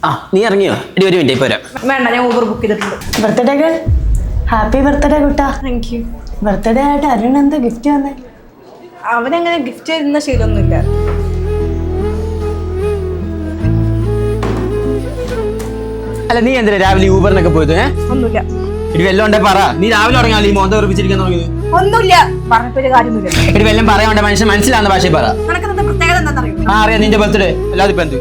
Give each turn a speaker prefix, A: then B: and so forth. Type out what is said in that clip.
A: ആ നീ ഇറങ്ങിയോ? ഇടി ഒരു മിനിറ്റ് പോരാ.
B: വേണ്ട, ഞാൻ ഊബർ ബുക്ക് ചെയ്തിട്ടുണ്ട്.
C: Birthday girl, happy birthday Kutta.
B: Thank you.
C: Birthday ആയിട്ട് അരുൺ എന്താ ഗിഫ്റ്റ് വന്നേ?
B: അവനങ്ങനെ ഗിഫ്റ്റ് തരുന്ന ശീലമൊന്നുമില്ല.
A: അല്ല നീ എന്തിനാ രാവിലെ ഊബറിനൊക്കെ പോയത്?
B: ഒന്നുമില്ല.
A: ഇടി വല്ലതും ഉണ്ടെ പറ. നീ രാവിലെ തുടങ്ങിയാൽ ഈ മോന്ത ഉറപ്പിച്ചിരിക്കാൻ തുടങ്ങിയത്?
B: ഒന്നുമില്ല, പറഞ്ഞിട്ടൊരു കാര്യമൊന്നുമില്ല.
A: ഇടി വല്ലതും പറയാണ്ട് മനുഷ്യൻ മനസ്സിലാവുന്ന ഭാഷയിൽ പറ.
B: നിനക്ക് പ്രത്യേകത എന്താണെന്നറിയോ?
A: ആ അറിയാം, നിന്റെ ബർത്ത്ഡേ അല്ലാതെ ഇപ്പൊ എന്ത്?